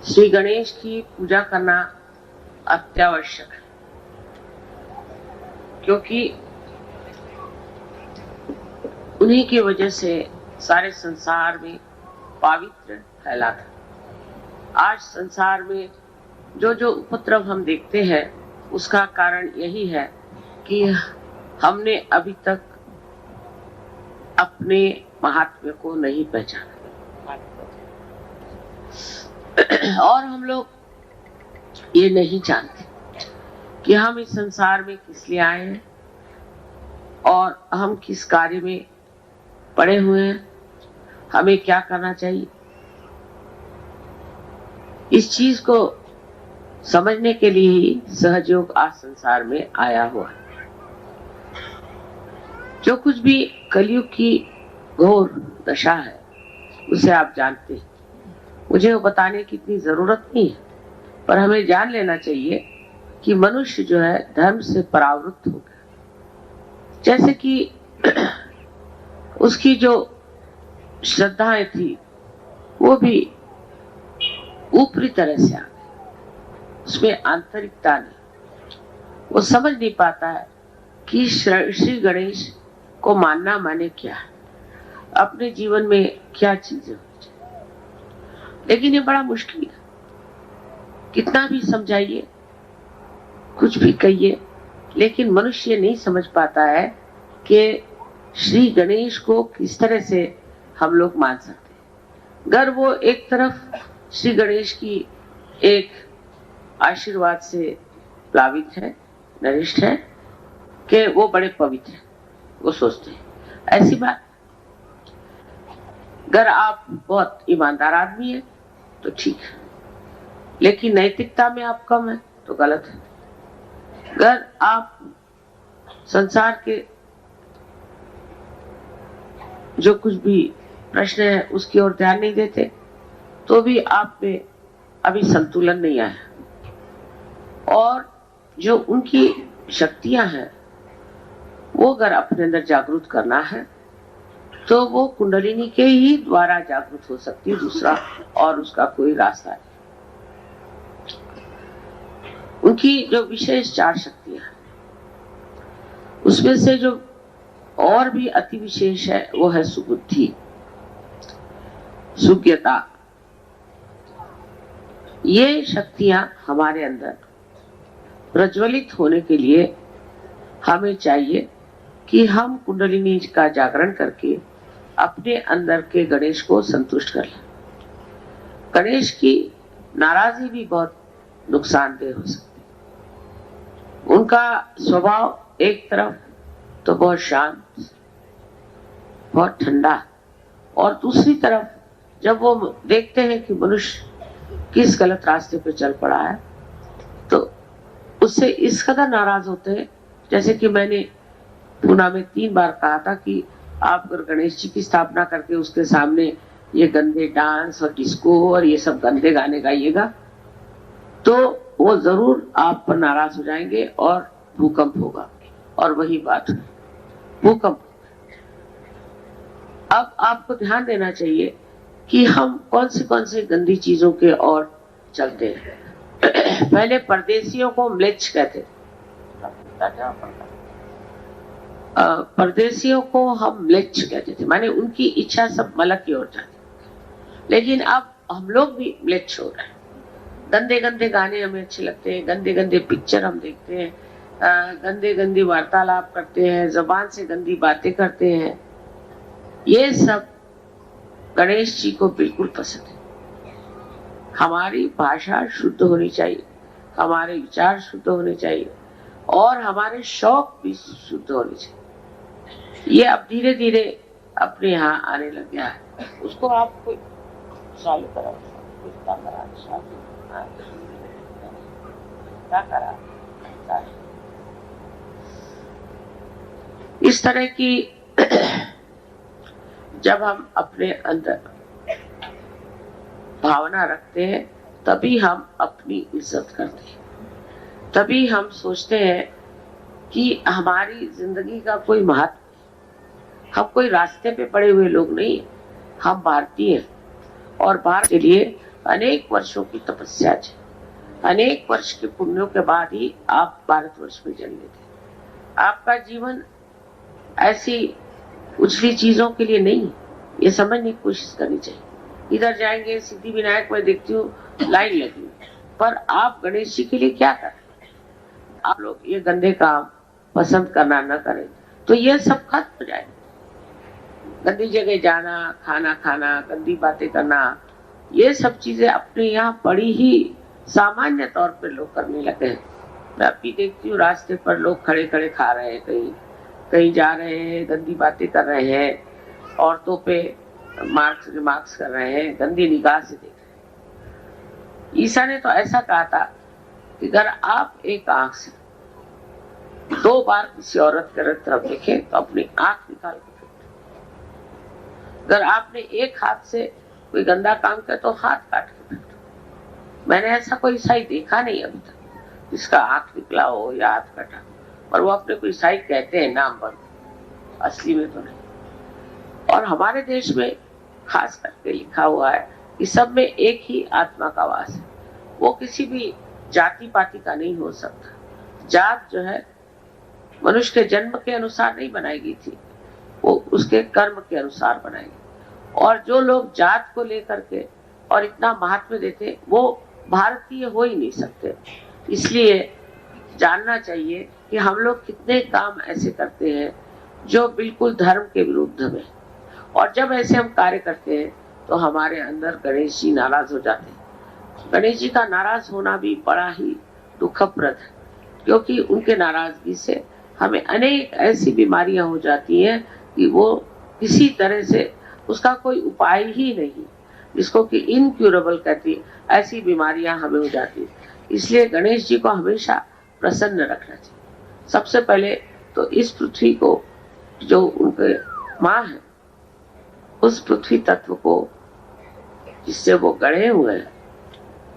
श्री गणेश की पूजा करना अत्यावश्यक है, क्योंकि उन्हीं की वजह से सारे संसार में पावित्र फैला था। आज संसार में जो जो उपद्रव हम देखते हैं उसका कारण यही है कि हमने अभी तक अपने महात्म्य को नहीं पहचाना और हम लोग ये नहीं जानते कि हम इस संसार में किस लिए आए हैं और हम किस कार्य में पड़े हुए हैं, हमें क्या करना चाहिए। इस चीज को समझने के लिए ही सहजयोग आज संसार में आया हुआ है। जो कुछ भी कलयुग की घोर दशा है उसे आप जानते हैं, मुझे वो बताने की इतनी जरूरत नहीं है, पर हमें जान लेना चाहिए कि मनुष्य जो है धर्म से परावृत्त हो गया। जैसे कि उसकी जो श्रद्धाएं थी वो भी ऊपरी तरह से आ गई, उसमें आंतरिकता नहीं। वो समझ नहीं पाता है कि श्री गणेश को मानना माने क्या है, अपने जीवन में क्या चीजें होनी चाहिए। लेकिन ये बड़ा मुश्किल है, कितना भी समझाइए, कुछ भी कहिए, लेकिन मनुष्य नहीं समझ पाता है कि श्री गणेश को किस तरह से हम लोग मान सकते हैं। अगर वो एक तरफ श्री गणेश की एक आशीर्वाद से प्लावित है, नरिष्ठ है कि वो बड़े पवित्र हैं, वो सोचते हैं ऐसी बात। अगर आप बहुत ईमानदार आदमी है तो ठीक है, लेकिन नैतिकता में आप कम है तो गलत है। अगर आप संसार के जो कुछ भी प्रश्न है उसकी ओर ध्यान नहीं देते तो भी आप में अभी संतुलन नहीं आया। और जो उनकी शक्तियां हैं वो अगर अपने अंदर जागरूक करना है तो वो कुंडलिनी के ही द्वारा जागरूक हो सकती है, दूसरा और उसका कोई रास्ता नहीं। उनकी जो विशेष 4 शक्तियां हैं उसमें से जो और भी अति विशेष है वो है सुबुद्धि, सुज्ञता। ये शक्तियां हमारे अंदर प्रज्वलित होने के लिए हमें चाहिए कि हम कुंडलिनी का जागरण करके अपने अंदर के गणेश को संतुष्ट कर लें। गणेश की नाराजगी भी बहुत नुकसानदेह हो सकती है। उनका स्वभाव एक तरफ तो बहुत शांत, बहुत ठंडा, और दूसरी तरफ जब वो देखते हैं कि मनुष्य किस गलत रास्ते पे चल पड़ा है तो उससे इस कदर नाराज होते हैं। जैसे कि मैंने पूना में 3 बार कहा था कि आप अगर गणेश जी की स्थापना करके उसके सामने ये गंदे डांस और डिस्को और ये सब गंदे गाने गाइएगा तो वो जरूर आप पर नाराज हो जाएंगे और भूकंप होगा। और वही बात है, भूकंप। अब आपको ध्यान देना चाहिए कि हम कौन सी गंदी चीजों के ओर चलते हैं। पहले परदेशियों को म्लेच्छ कहते थे, परदेशियों को हम म्लेच्छ कहते थे, माने उनकी इच्छा सब मलक की ओर जाती। लेकिन अब हम लोग भी म्लेच्छ हो रहे हैं। गंदे गंदे गाने हमें अच्छे लगते हैं, गंदे गंदे पिक्चर हम देखते हैं, गंदे गंदी वार्तालाप करते हैं, जबान से गंदी बातें करते हैं। ये सब गणेश जी को बिल्कुल पसंद है। हमारी भाषा शुद्ध होनी चाहिए, हमारे विचार शुद्ध होने चाहिए और हमारे शौक भी शुद्ध होने चाहिए। ये अब धीरे धीरे अपने यहाँ आने लग गया है। उसको आप कोई चालू करा, क्या करा, इस तरह की जब हम अपने अंदर भावना रखते हैं तभी हम अपनी इज्जत करते हैं, तभी हम सोचते हैं कि हमारी जिंदगी का कोई महत्व। हम कोई रास्ते पे पड़े हुए लोग नहीं, हम भारतीय हैं और भारत के लिए अनेक वर्षों की तपस्या है, अनेक वर्ष के पुण्यों के बाद ही आप भारतवर्ष में जन्मे थे। आपका जीवन ऐसी उछली चीजों के लिए नहीं, ये समझने की कोशिश करनी चाहिए। इधर जाएंगे सिद्धि विनायक में देखती हूँ लाइन लगी, पर आप गणेश जी के लिए क्या कर रहे हैं? आप लोग ये गंदे काम पसंद करना न करें तो ये सब खत्म हो जाएगा। गंदी जगह जाना, खाना खाना, गंदी बातें करना, ये सब चीजें अपने यहाँ बड़ी ही सामान्य तौर पे लोग करने लगे हैं। मैं अभी देखती हूँ रास्ते पर लोग खड़े खड़े खा रहे हैं, कहीं कहीं जा रहे हैं, गंदी बातें कर रहे हैं, औरतों पे रिमार्क्स कर रहे हैं, गंदी निगाह से देख रहे हैं। ईसा ने तो ऐसा कहा था कि अगर आप एक आंख से 2 बार किसी औरत की तरफ देखें तो अपनी आंख निकाल के, अगर आपने एक हाथ से कोई गंदा काम किया तो हाथ काट के फेंको। मैंने ऐसा कोई ईसाई देखा नहीं अभी तक जिसका आंख निकला हो या हाथ कटा, और वो अपने को ईसाई कहते हैं नाम पर, असली में तो नहीं। और हमारे देश में खास करके लिखा हुआ है कि सब में एक ही आत्मा का वास है, वो किसी भी जाति पाति का नहीं हो सकता। जात जो है मनुष्य के जन्म के अनुसार नहीं बनाई गई थी, वो उसके कर्म के अनुसार बनाएगी। और जो लोग जात को लेकर के और इतना महत्व देते वो भारतीय हो ही नहीं सकते। इसलिए जानना चाहिए कि हम लोग कितने काम ऐसे करते हैं जो बिल्कुल धर्म के विरुद्ध में, और जब ऐसे हम कार्य करते हैं तो हमारे अंदर गणेश जी नाराज हो जाते हैं। गणेश जी का नाराज होना भी बड़ा ही दुखप्रद है, क्योंकि उनके नाराजगी से हमें अनेक ऐसी बीमारियां हो जाती हैं कि वो किसी तरह से उसका कोई उपाय ही नहीं, जिसको कि इनक्यूरेबल कहती है, ऐसी बीमारियां हमें हो जाती है। इसलिए गणेश जी को हमेशा प्रसन्न रखना चाहिए। सबसे पहले तो इस पृथ्वी को, जो उनके माँ है, उस पृथ्वी तत्व को जिससे वो गढ़े हुए हैं,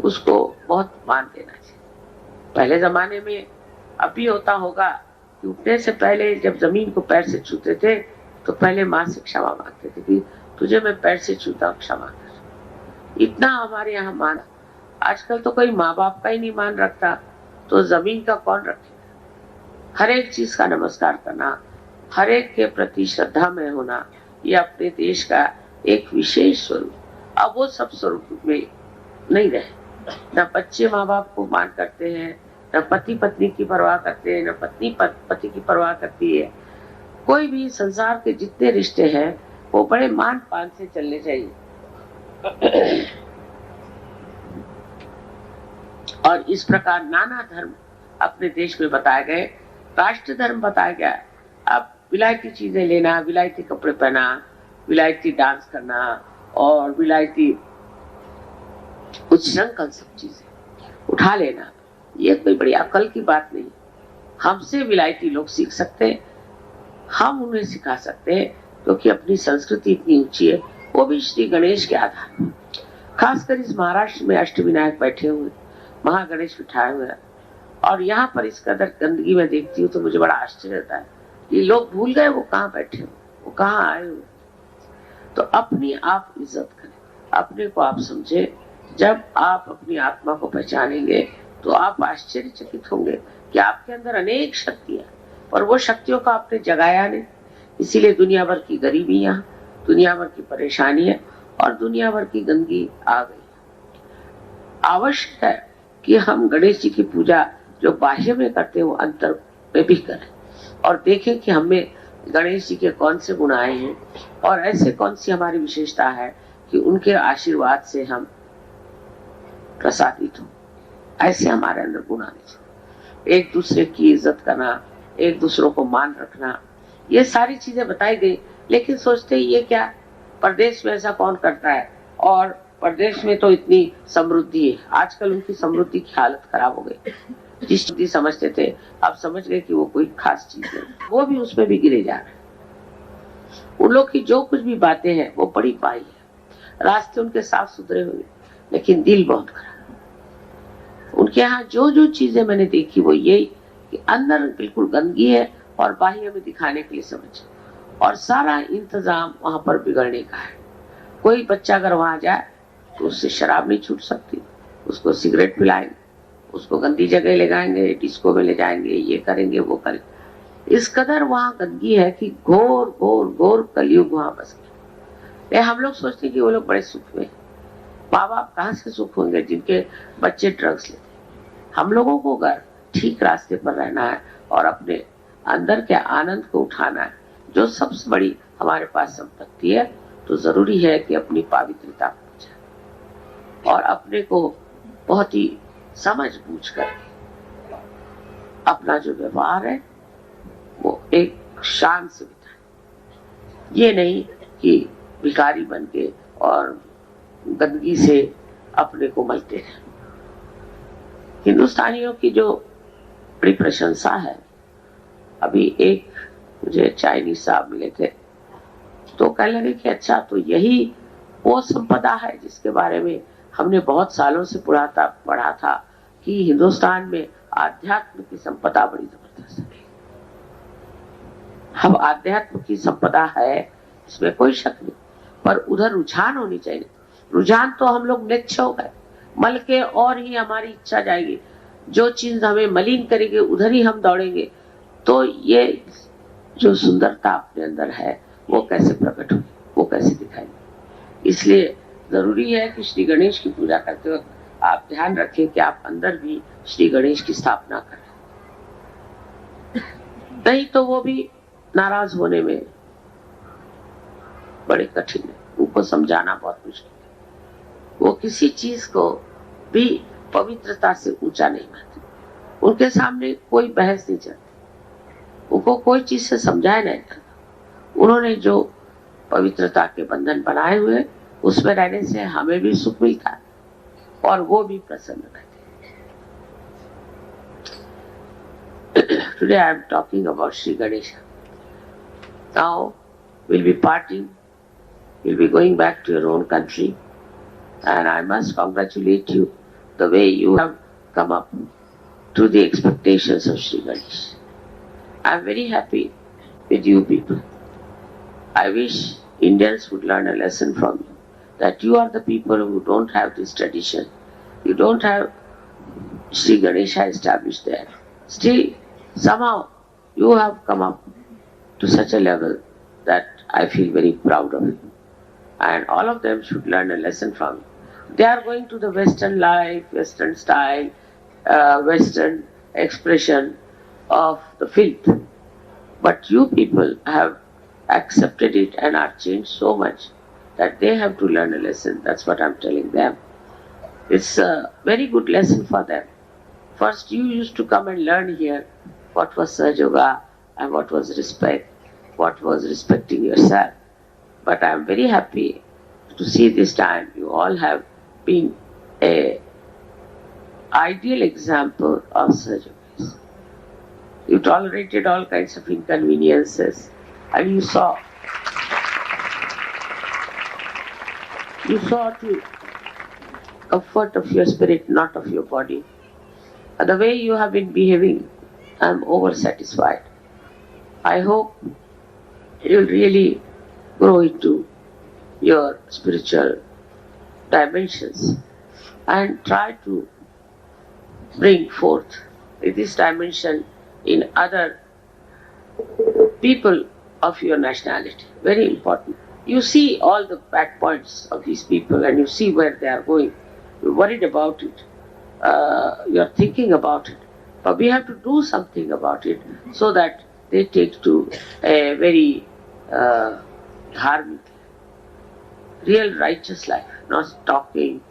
उसको बहुत मान देना चाहिए। पहले जमाने में अभी होता होगा कि उठने से पहले जब जमीन को पैर से छूते थे तो पहले माँ से क्षमा मांगते थे कि तुझे मैं पैर से छूता हूँ, क्षमा कर। इतना हमारे यहाँ मान। आजकल तो कोई माँ बाप का ही नहीं मान रखता, तो जमीन का कौन रखेगा? हर एक चीज का नमस्कार करना, हर एक के प्रति श्रद्धा में होना, ये अपने देश का एक विशेष स्वरूप। अब वो सब स्वरूप में नहीं रहे। न बच्चे माँ बाप को मान करते हैं, न पति पत्नी की परवाह करते हैं, न पत्नी पति की परवाह करती है। कोई भी संसार के जितने रिश्ते हैं वो बड़े मान पान से चलने चाहिए। और इस प्रकार नाना धर्म अपने देश में बताए गए, राष्ट्र धर्म बताया गया। अब विलायती चीजें लेना, विलायती कपड़े पहना, विलायती डांस करना और विलायती उच्छृंखल सब चीजें उठा लेना, ये कोई बड़ी अकल की बात नहीं। हमसे विलायती लोग सीख सकते हैं, हम उन्हें सिखा सकते हैं, क्योंकि अपनी संस्कृति इतनी ऊंची है, वो भी श्री गणेश के आधार। खासकर इस महाराष्ट्र में अष्टविनायक बैठे हुए, महागणेश बिठाए हुए हैं, और यहाँ पर इस कदर गंदगी में देखती हूँ तो मुझे बड़ा आश्चर्य होता है कि लोग भूल गए वो कहाँ बैठे हुए, वो कहाँ आए हुए। तो अपनी आप इज्जत करें, अपने को आप समझे। जब आप अपनी आत्मा को पहचानेंगे तो आप आश्चर्यचकित होंगे कि आपके अंदर अनेक शक्तियां, और वो शक्तियों का आपने जगाया नहीं। इसीलिए दुनिया भर की गरीबियां, दुनिया भर की परेशानियां और दुनिया भर की गंदगी आ गई। आवश्यक है कि हम गणेश जी की पूजा जो बाह्य में करते हैं वो अंतर में भी करें, और देखें कि हमें गणेश जी के कौन से गुण आए हैं और ऐसे कौन सी हमारी विशेषता है कि उनके आशीर्वाद से हम प्रसादित हो। ऐसे हमारे अंदर गुण आने चाहिए। एक दूसरे की इज्जत करना, एक दूसरों को मान रखना, ये सारी चीजें बताई गई। लेकिन सोचते ये क्या, परदेश में ऐसा कौन करता है, और परदेश में तो इतनी समृद्धि है। आजकल उनकी समृद्धि की हालत खराब हो गई। जिस चीज समझते थे अब समझ गए कि वो कोई खास चीज है, वो भी उसमें भी गिरे जा रहे हैं। उन लोग की जो कुछ भी बातें हैं वो बड़ी पाई है। रास्ते उनके साफ सुथरे हुए, लेकिन दिल बहुत खराब। उनके यहाँ जो जो चीजें मैंने देखी वो यही कि अंदर बिल्कुल गंदगी है और बाह्य में दिखाने के लिए समझ, और सारा इंतजाम वहां पर बिगड़ने का है। कोई बच्चा अगर वहां जाए तो उससे शराब नहीं छूट सकती, उसको सिगरेट पिलाएंगे, उसको गंदी जगह ले जाएंगे, डिस्को में ले जाएंगे, ये करेंगे वो करेंगे। इस कदर वहां गंदगी है कि घोर घोर घोर कलयुग वहां बस गया। हम लोग सोचते कि वो लोग बड़े सुख में, माँ बाप कहाँ से सुख होंगे जिनके बच्चे ड्रग्स लेते। हम लोगों को अगर ठीक रास्ते पर रहना है और अपने अंदर के आनंद को उठाना है, जो सबसे बड़ी हमारे पास संपत्ति है, तो जरूरी है कि अपनी पवित्रता को बचाएं और अपने को बहुत ही समझ बूझ कर अपना जो व्यवहार है वो एक शान से बिताएं। ये नहीं कि भिखारी बन के और गंदगी से अपने को मलते हैं। हिंदुस्तानियों की जो बड़ी प्रशंसा है, अभी एक मुझे चाइनीज साहब मिले थे तो कहने लगे कि अच्छा, तो यही वो संपदा है जिसके बारे में हमने बहुत सालों से पढ़ा था कि हिंदुस्तान में आध्यात्म की संपदा बड़ी जबरदस्त है। हम आध्यात्म की संपदा है, इसमें कोई शक नहीं, पर उधर रुझान होनी चाहिए। रुझान तो हम लोग निच्छ हो गए, मल के और ही हमारी इच्छा जाएगी, जो चीज हमें मलिन करेगी उधर ही हम दौड़ेंगे। तो ये जो सुंदरता अपने अंदर है वो कैसे प्रकट होगी, वो कैसे दिखाएगी। इसलिए जरूरी है कि श्री गणेश की पूजा करते वक्त आप ध्यान रखें कि आप अंदर भी श्री गणेश की स्थापना करें, नहीं तो वो भी नाराज होने में बड़े कठिन है, उनको समझाना बहुत मुश्किल है। वो किसी चीज को भी पवित्रता से ऊंचा नहीं मानते, उनके सामने कोई बहस नहीं चलती, उनको कोई चीज से समझाया नहीं जाता। उन्होंने जो पवित्रता के बंधन बनाए हुए, उसमें रहने से हमें भी सुख मिलता है और वो भी प्रसन्न रहते हैं। Today I am talking about Sri Ganesha. Now we'll be parting, we'll be going back to your own country, and I must congratulate you the way you have come up to the expectations of Sri Ganesh. I am very happy with you people. I wish Indians would learn a lesson from you, that you are the people who don't have this tradition. You don't have Sri Ganesha established there. Still, somehow you have come up to such a level that I feel very proud of you. And all of them should learn a lesson from you. They are going to the Western life, Western style, Western expression of the filth. But you people have accepted it and are changed so much that they have to learn a lesson. That's what I'm telling them. It's a very good lesson for them. First, you used to come and learn here what was Sahaja Yoga and what was respect, what was respecting yourself. But I'm very happy to see this time you all have been an ideal example of Sahaja Yoga. You tolerated all kinds of inconveniences, and you saw to comfort of your spirit, not of your body. The way you have been behaving, I'm over satisfied. I hope you'll really grow into your spiritual dimensions and try to bring forth this dimension in other people of your nationality. Very important. You see all the bad points of these people and you see where they are going. You're worried about it. You're thinking about it. But we have to do something about it so that they take to a very dharmic, real righteous life, not talking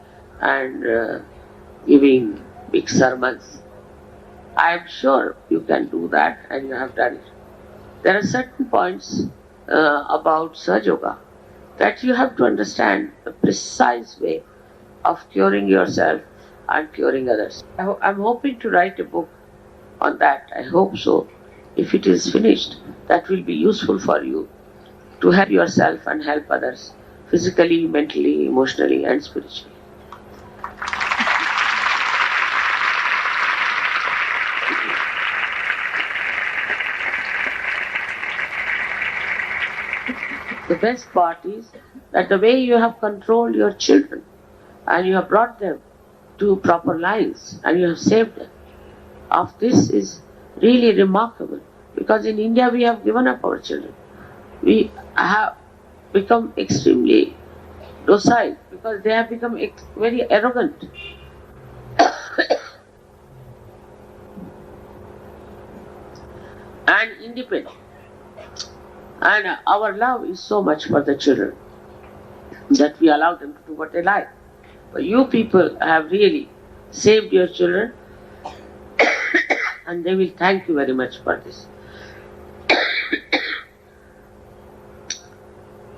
and giving big sermons. I am sure you can do that and you have done it. There are certain points about Sahaja Yoga that you have to understand the precise way of curing yourself and curing others. I'm hoping to write a book on that. I hope so. If it is finished, that will be useful for you to help yourself and help others physically, mentally, emotionally, and spiritually. The best part is that the way you have controlled your children, and you have brought them to proper lives and you have saved them. Of this is really remarkable, because in India we have given up our children. We have become extremely docile because they have become very arrogant. And independent. And our love is so much for the children that we allow them to do what they like. But you people have really saved your children and they will thank you very much for this.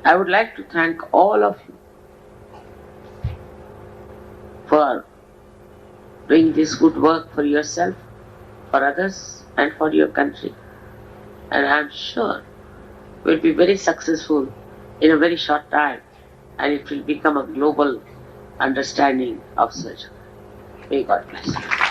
I would like to thank all of you for doing this good work for yourself, for others, and for your country. And I am sure we'll be very successful in a very short time, and it will become a global understanding of surgery. May God bless you.